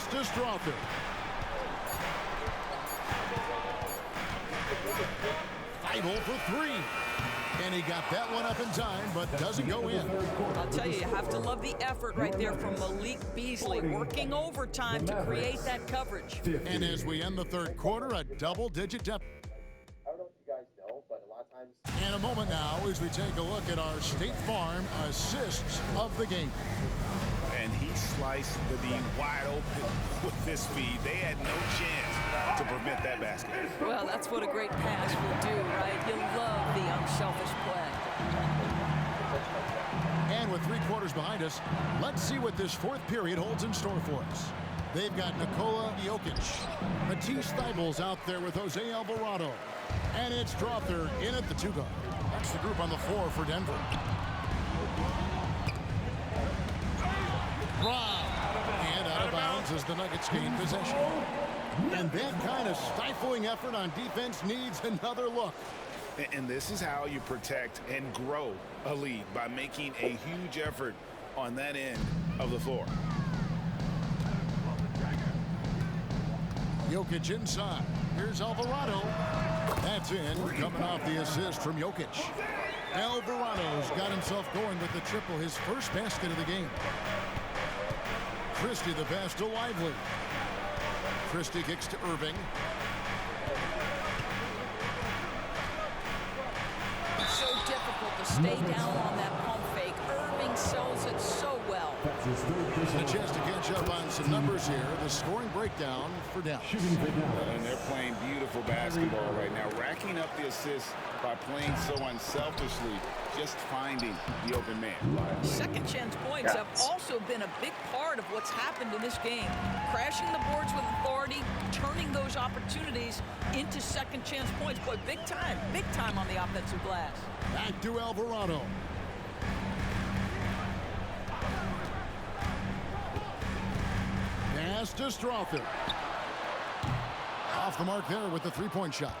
Pass to Strother. Feibel for three. And he got that one up in time, but doesn't go in. I'll tell you, you have to love the effort right there from Malik Beasley, working overtime to create that coverage. And as we end the third quarter, a double-digit deficit. I don't know if you guys know, but a lot of times... And a moment now as we take a look at our State Farm assists of the game. And he sliced the D wide open with this speed. They had no chance to prevent that basket. Well, that's what a great pass will do, right? You love the unselfish play. And with 3 quarters behind us, let's see what this fourth period holds in store for us. They've got Nikola Jokic. Matisse Thybulle's out there with Jose Alvarado. And it's Strother in at the 2-guard. That's the group on the floor for Denver. Rob. And out of bounds as the Nuggets gain possession. And that kind of stifling effort on defense needs another look. And this is how you protect and grow a lead, by making a huge effort on that end of the floor. Jokic inside. Here's Alvarado. That's in, coming off the assist from Jokic. Alvarado's got himself going with the triple, his first basket of the game. Christie the pass to Lively. Christie kicks to Irving. It's so difficult to stay down on that pump fake. Irving sells it so well. A chance to catch up on some numbers here. The scoring breakdown for Dallas. And they're playing beautiful basketball right now, racking up the assists by playing so unselfishly, just finding the open man. Second chance points have also been a big part of what's happened in this game. Crashing the boards with authority, turning those opportunities into second chance points. Boy, big time on the offensive glass. Back to Alvarado. Pass to Strother. Off the mark there with the three-point shot.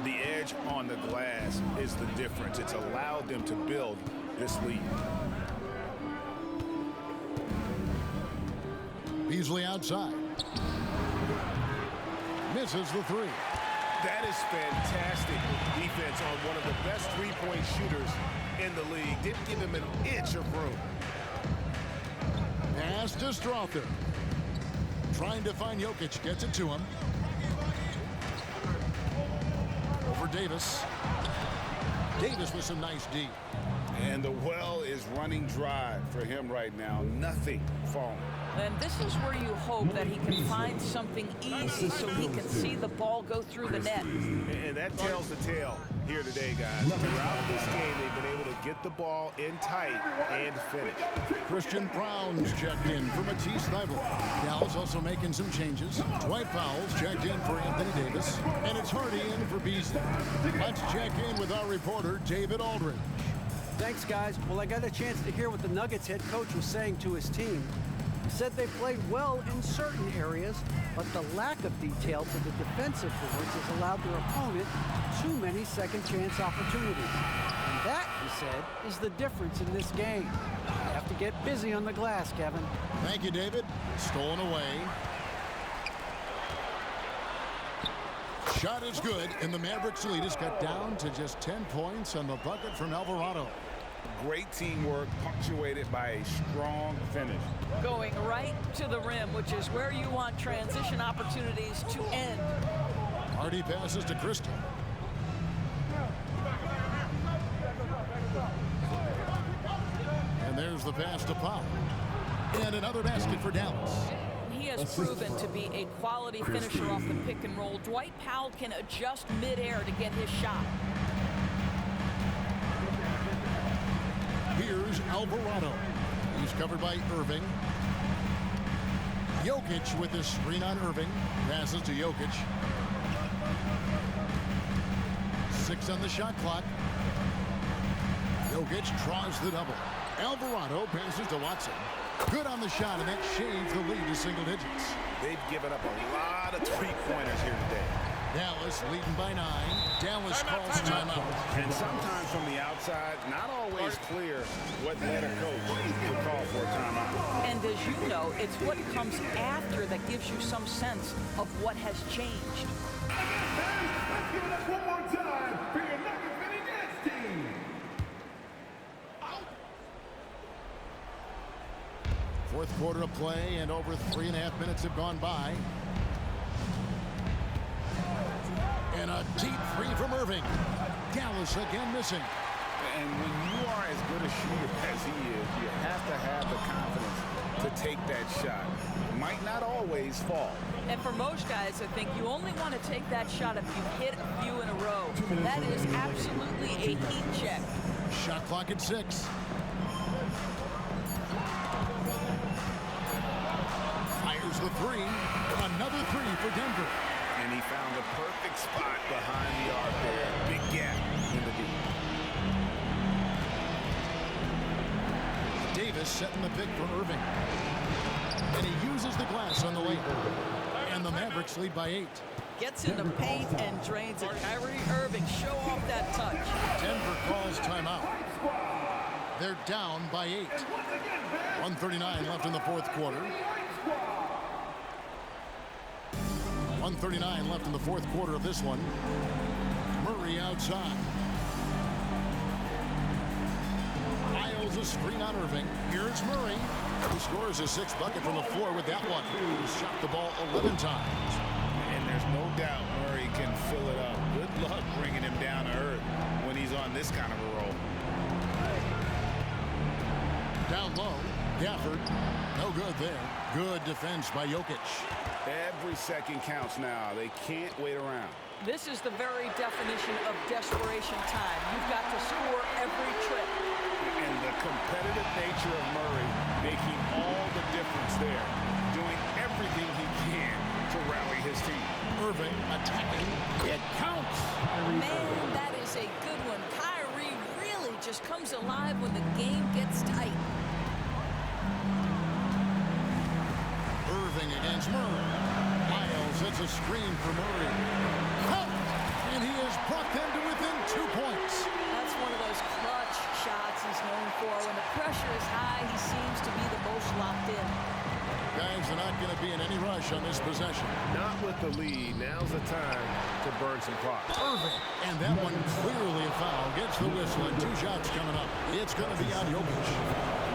The edge on the glass is the difference. It's allowed them to build this lead. Beasley outside. Misses the three. That is fantastic defense on one of the best three-point shooters in the league. Didn't give him an inch of room. Pass to Strother. Trying to find Jokic. Gets it to him. Over Davis. Davis with some nice D. And the well is running dry for him right now. Nothing falling. And this is where you hope that he can find something easy so he can see the ball go through the net. And that tells the tale here today, guys. Throughout this game, they've been able to get the ball in tight and finish. Christian Brown's checked in for Matisse Thybulle. Dallas also making some changes. Dwight Powell's checked in for Anthony Davis. And it's Hardy in for Beasley. Let's check in with our reporter, David Aldridge. Thanks, guys. Well, I got a chance to hear what the Nuggets head coach was saying to his team. He said they played well in certain areas, but the lack of detail to the defensive boards has allowed their opponent too many second-chance opportunities. And that, he said, is the difference in this game. You have to get busy on the glass, Kevin. Thank you, David. Stolen away. Shot is good, and the Mavericks lead is cut down to just 10 points on the bucket from Alvarado. Great teamwork punctuated by a strong finish. Going right to the rim, which is where you want transition opportunities to end. Hardy passes to Christie. And there's the pass to Powell. And another basket for Dallas. He has proven to be a quality finisher off the pick and roll. Dwight Powell can adjust midair to get his shot. Here's Alvarado. He's covered by Irving. Jokic with his screen on Irving. Passes to Jokic. 6 on the shot clock. Jokic draws the double. Alvarado passes to Watson. Good on the shot, and that shaves the lead to single digits. They've given up a lot of three-pointers here today. Dallas leading by 9. Dallas calls timeout. And sometimes from the outside, not always clear what led a coach would call for a timeout. And as you know, it's what comes after that gives you some sense of what has changed. Let's give it up one more time for your Nuggets Mini Dance team. Fourth quarter of play, and over 3.5 minutes have gone by. And a deep three from Irving. Dallas again missing. And when you are as good a shooter as he is, you have to have the confidence to take that shot. Might not always fall. And for most guys, I think you only want to take that shot if you've hit a few in a row. That is absolutely a heat check. Shot clock at 6. Fires the three. Another three for Denver. And he found the perfect spot behind the arc there. Big gap in the deep. Davis setting the pick for Irving. And he uses the glass on the lane. And the Mavericks lead by 8. Gets in the paint and drains it. Kyrie Irving, show off that touch. Denver calls timeout. They're down by 8. 1:39 left in the fourth quarter. 1:39 left in the fourth quarter of this one. Murray outside. Isles a screen on Irving. Here's Murray, who scores a 6th bucket from the floor with that one. He's shot the ball 11 times. And there's no doubt Murray can fill it up. Good luck bringing him down to earth when he's on this kind of a roll. Down low, Gafford. No good there. Good defense by Jokic. Every second counts now. They can't wait around. This is the very definition of desperation time. You've got to score every trip. And the competitive nature of Murray making all the difference there. Doing everything he can to rally his team. Irving attacking. It counts. Man, that is a good one. Kyrie really just comes alive when the game gets tight. Irving against Murray. Miles hits a screen for Murray. Out! And he has brought them to within 2 points. That's one of those clutch shots he's known for. When the pressure is high, he seems to be the most locked in. Guys are not going to be in any rush on this possession. Not with the lead. Now's the time to burn some clock. Irving. And that one clearly a foul. Gets the whistle and 2 shots coming up. It's going to be on Jokic.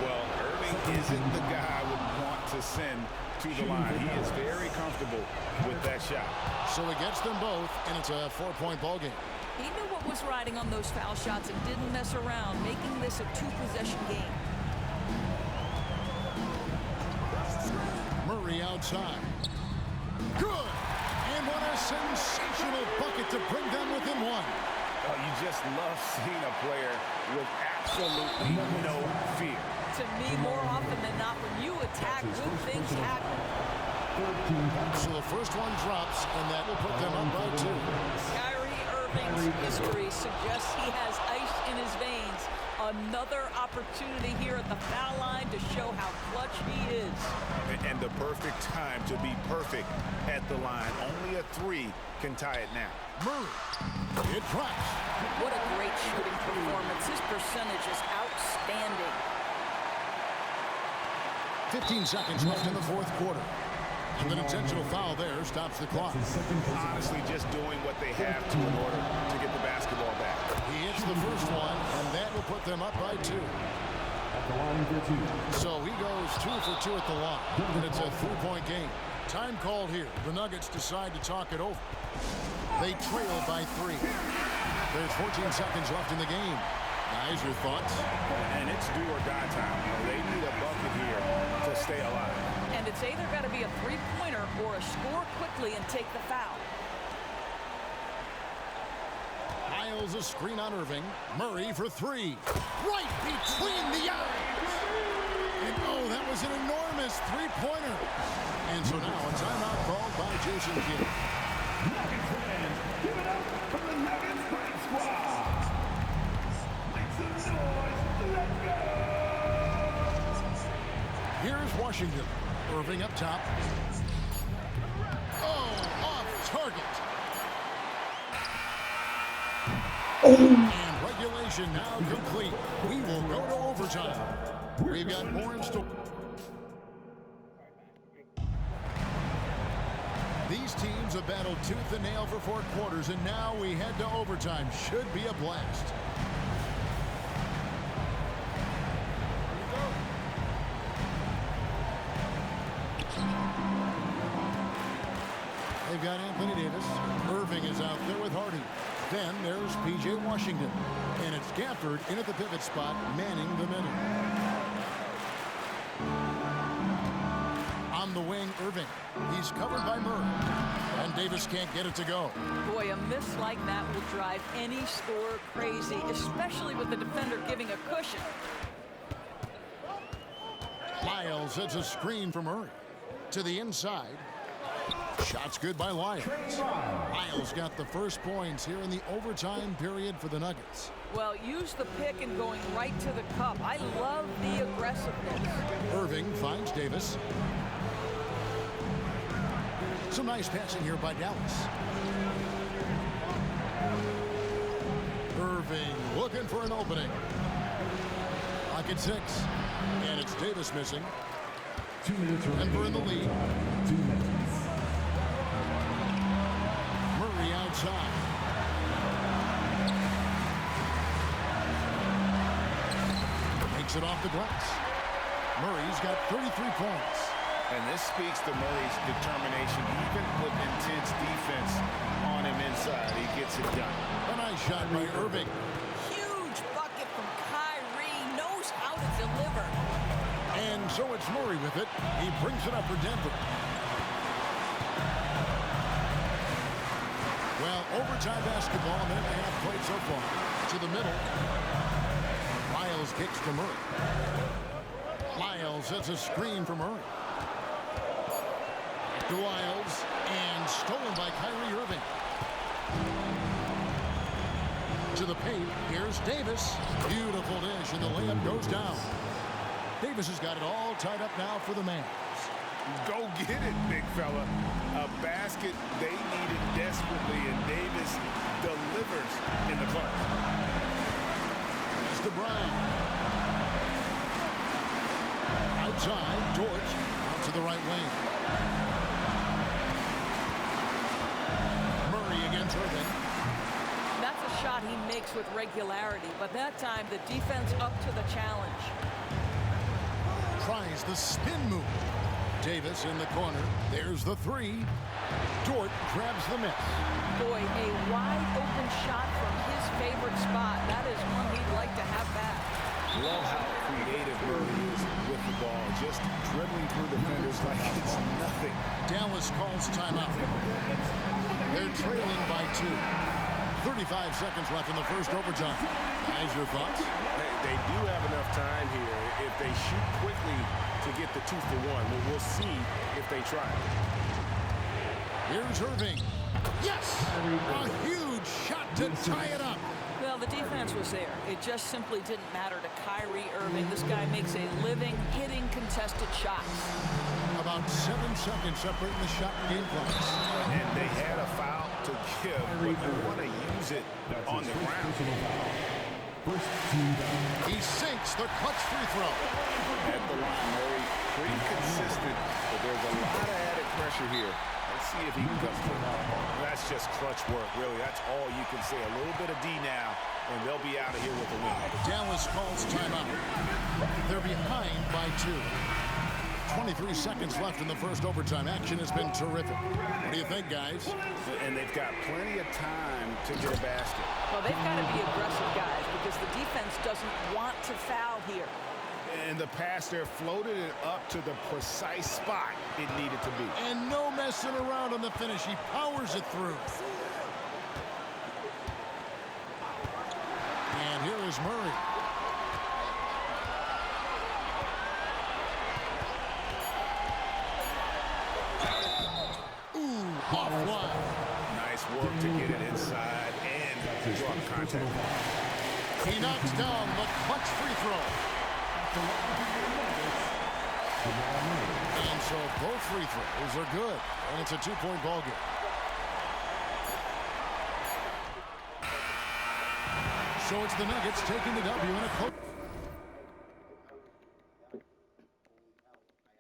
Well, Irving isn't the guy I would want to send to the line. He is very comfortable with that shot. So he gets them both, and it's a 4-point ball game. He knew what was riding on those foul shots and didn't mess around, making this a 2-possession game. Murray outside. Good! And what a sensational bucket to bring them within 1. Oh, you just love seeing a player with absolutely no fear. To me, more often than not, when you attack, good things happen. So the first one drops, and that will put them up by 2. Kyrie Irving's history suggests he has ice in his veins. Another opportunity here at the foul line to show how clutch he is. And the perfect time to be perfect at the line. Only a 3 can tie it now. Murray. It drops. What a great shooting performance. His percentage is outstanding. 15 seconds left in the fourth quarter. And an intentional foul there stops the clock. Honestly, just doing what they have to in order to get the basketball back. He hits the first one, and that will put them up by 2. So he goes 2 for 2 at the line, and it's a 3-point game. Time called here. The Nuggets decide to talk it over. They trail by 3. There's 14 seconds left in the game. Guys, your thoughts? And it's do or die time. They need a bucket here to stay alive. And it's either got to be a 3-pointer or a score quickly and take the foul. Isles a screen on Irving. Murray for 3. Right between the eyes. And oh, that was an enormous 3-pointer. And so now a timeout called by Jason Kidd. Nuggets fans, give it up for the Nuggets Break Squad. Make some noise. Let's go. Here's Washington. Irving up top. Oh, off target. And regulation now complete. We will go to overtime. We've got more in store. These teams have battled tooth and nail for 4 quarters, and now we head to overtime. Should be a blast. They've got Anthony Davis. Irving is out there with Hardy. Then there's P.J. Washington. And it's Gafford in at the pivot spot, manning the middle. On the wing, Irving. He's covered by Murray. And Davis can't get it to go. Boy, a miss like that will drive any scorer crazy, especially with the defender giving a cushion. Lyles sets a screen for Murray. To the inside. Shot's good by Lyles. Lyles got the first points here in the overtime period for the Nuggets. Well, use the pick and going right to the cup. I love the aggressiveness. Irving finds Davis. Some nice passing here by Dallas. Irving looking for an opening. Clock at 6. And it's Davis missing. 2 minutes remaining. Denver in the lead. 2 minutes. Murray outside. Makes it off the glass. Murray's got 33 points. And this speaks to Murray's determination. Even with intense defense on him inside, he gets it done. A nice shot by Irving. Huge bucket from Kyrie. Knows how to deliver. And so it's Murray with it. He brings it up for Denver. Well, overtime basketball, a minute and a half played so far. To the middle. Lyles kicks to Murray. Lyles sets a screen for Murray. To Lyles, and stolen by Kyrie Irving. To the paint, here's Davis. Beautiful dish, and the layup goes down. Davis has got it all tied up now for the Mavs. Go get it, big fella. A basket they needed desperately, and Davis delivers in the clutch. It's to Brown. Outside, George out to the right wing. Murray against Irving. That's a shot he makes with regularity, but that time the defense up to the challenge. Tries the spin move. Davis in the corner. There's the 3. Dort grabs the miss. Boy, a wide open shot from his favorite spot. That is one he'd like to have back. Love how creative Murray is with the ball. Just dribbling through defenders like it's nothing. Dallas calls timeout. They're trailing by 2. 35 seconds left in the first overtime. Guys, your thoughts? They do have enough time here. If they shoot quickly to get the 2 for 1, we'll see if they try. Here's Irving. Yes! A huge shot to tie it up. Well, the defense was there. It just simply didn't matter to Kyrie Irving. This guy makes a living hitting contested shots. About 7 seconds separating the shot and game clock. And they had a foul to give, but they want to use it on the ground. He sinks the clutch free throw. At the line, Murray, pretty consistent, but there's a lot of added pressure here. Let's see if he can come through. That's just clutch work, really. That's all you can say. A little bit of D now, and they'll be out of here with a win. Dallas calls timeout. They're behind by 2. 23 seconds left in the first overtime. Action has been terrific. What do you think, guys? And they've got plenty of time to get a basket. Well, they've got to be aggressive, guys, because the defense doesn't want to foul here. And the pass there floated it up to the precise spot it needed to be. And no messing around on the finish. He powers it through. And here is Murray. Offline. Nice work to get it inside and draw contact. He knocks down the clutch free throw. And so both free throws are good. And it's a 2-point ball game. So it's the Nuggets taking the W in a close.